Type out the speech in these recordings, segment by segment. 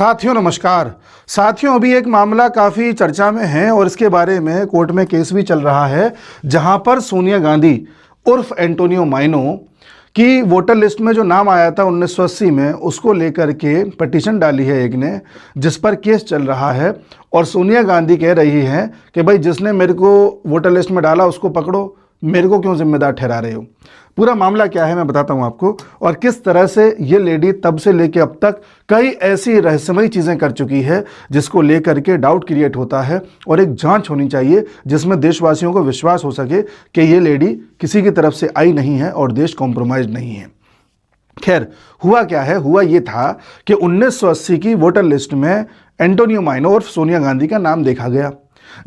साथियों नमस्कार। साथियों, अभी एक मामला काफ़ी चर्चा में है और इसके बारे में कोर्ट में केस भी चल रहा है, जहां पर सोनिया गांधी उर्फ एंटोनियो माइनो की वोटर लिस्ट में जो नाम आया था 1980 में, उसको लेकर के पिटीशन डाली है एक ने, जिस पर केस चल रहा है। और सोनिया गांधी कह रही है कि भाई जिसने मेरे को वोटर लिस्ट में डाला उसको पकड़ो, मेरे को क्यों जिम्मेदार ठहरा रहे हो। पूरा मामला क्या है मैं बताता हूं आपको, और किस तरह से ये लेडी तब से लेके अब तक कई ऐसी रहस्यमयी चीज़ें कर चुकी है जिसको लेकर के डाउट क्रिएट होता है। और एक जांच होनी चाहिए जिसमें देशवासियों को विश्वास हो सके कि ये लेडी किसी की तरफ से आई नहीं है और देश कॉम्प्रोमाइज नहीं है। खैर, हुआ क्या है, हुआ ये था कि 1980 की वोटर लिस्ट में एंटोनियो माइनो और सोनिया गांधी का नाम देखा गया।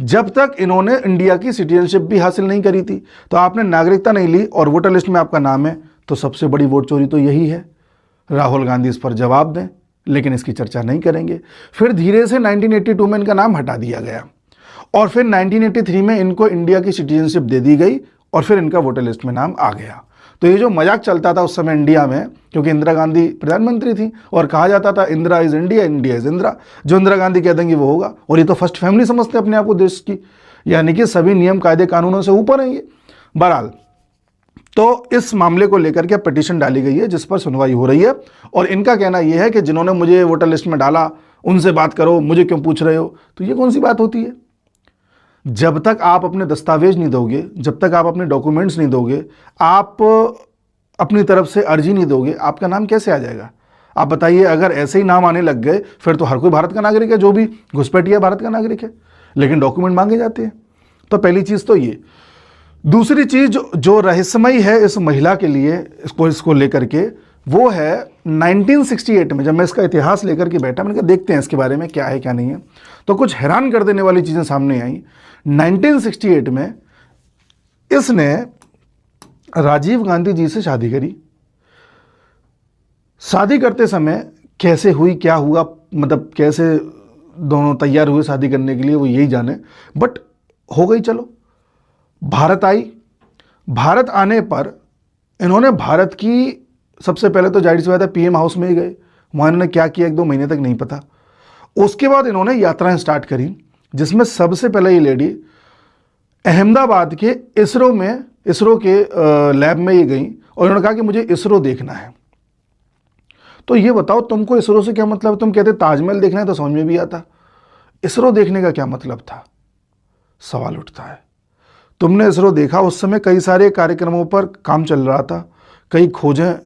जब तक इन्होंने इंडिया की सिटीजनशिप भी हासिल नहीं करी थी, तो आपने नागरिकता नहीं ली और वोटर लिस्ट में आपका नाम है, तो सबसे बड़ी वोट चोरी तो यही है। राहुल गांधी इस पर जवाब दें, लेकिन इसकी चर्चा नहीं करेंगे। फिर धीरे से 1982 में इनका नाम हटा दिया गया और फिर 1983 में इनको इंडिया की सिटीजनशिप दे दी गई और फिर इनका वोटर लिस्ट में नाम आ गया। तो ये जो मजाक चलता था उस समय इंडिया में, क्योंकि इंदिरा गांधी प्रधानमंत्री थी और कहा जाता था Indira is India, India is Indira, जो इंदिरा गांधी कह देंगी वो होगा। और ये तो फर्स्ट फैमिली समझते हैं अपने आप को देश की, यानी कि सभी नियम कायदे कानूनों से ऊपर हैं ये। बहरहाल, तो इस मामले को लेकर के पिटीशन डाली गई है जिस पर सुनवाई हो रही है। और इनका कहना यह है कि जिन्होंने मुझे वोटर लिस्ट में डाला उनसे बात करो, मुझे क्यों पूछ रहे हो। तो ये कौन सी बात होती है? जब तक आप अपने दस्तावेज नहीं दोगे, जब तक आप अपने डॉक्यूमेंट्स नहीं दोगे, आप अपनी तरफ से अर्जी नहीं दोगे, आपका नाम कैसे आ जाएगा? आप बताइए। अगर ऐसे ही नाम आने लग गए फिर तो हर कोई भारत का नागरिक है, जो भी घुसपैठिया भारत का नागरिक है, लेकिन डॉक्यूमेंट मांगे जाते हैं। तो पहली चीज़ तो ये। दूसरी चीज़ जो रहस्यमयी है इस महिला के लिए, इसको लेकर के, वो है 1968 में। जब मैं इसका इतिहास लेकर के बैठा, मैंने कहा देखते हैं इसके बारे में क्या है क्या नहीं है, तो कुछ हैरान कर देने वाली चीज़ें सामने आई। 1968 में इसने राजीव गांधी जी से शादी करी। शादी करते समय कैसे हुई, क्या हुआ, मतलब कैसे दोनों तैयार हुए शादी करने के लिए, वो यही जाने, बट हो गई। चलो, भारत आई। भारत आने पर इन्होंने भारत की, सबसे पहले तो जाहिर सी बात है पीएम हाउस में ही गए, वहाँ इन्होंने क्या किया 1-2 महीने तक नहीं पता। उसके बाद इन्होंने यात्राएं स्टार्ट करी, जिसमें सबसे पहले ये लेडी अहमदाबाद के इसरो के लैब में ये गई और उन्होंने कहा कि मुझे इसरो देखना है। तो ये बताओ, तुमको इसरो से क्या मतलब? तुम कहते ताजमहल देखना है तो समझ में भी आता, इसरो देखने का क्या मतलब था? सवाल उठता है। तुमने इसरो देखा, उस समय कई सारे कार्यक्रमों पर काम चल रहा था, कई खोजें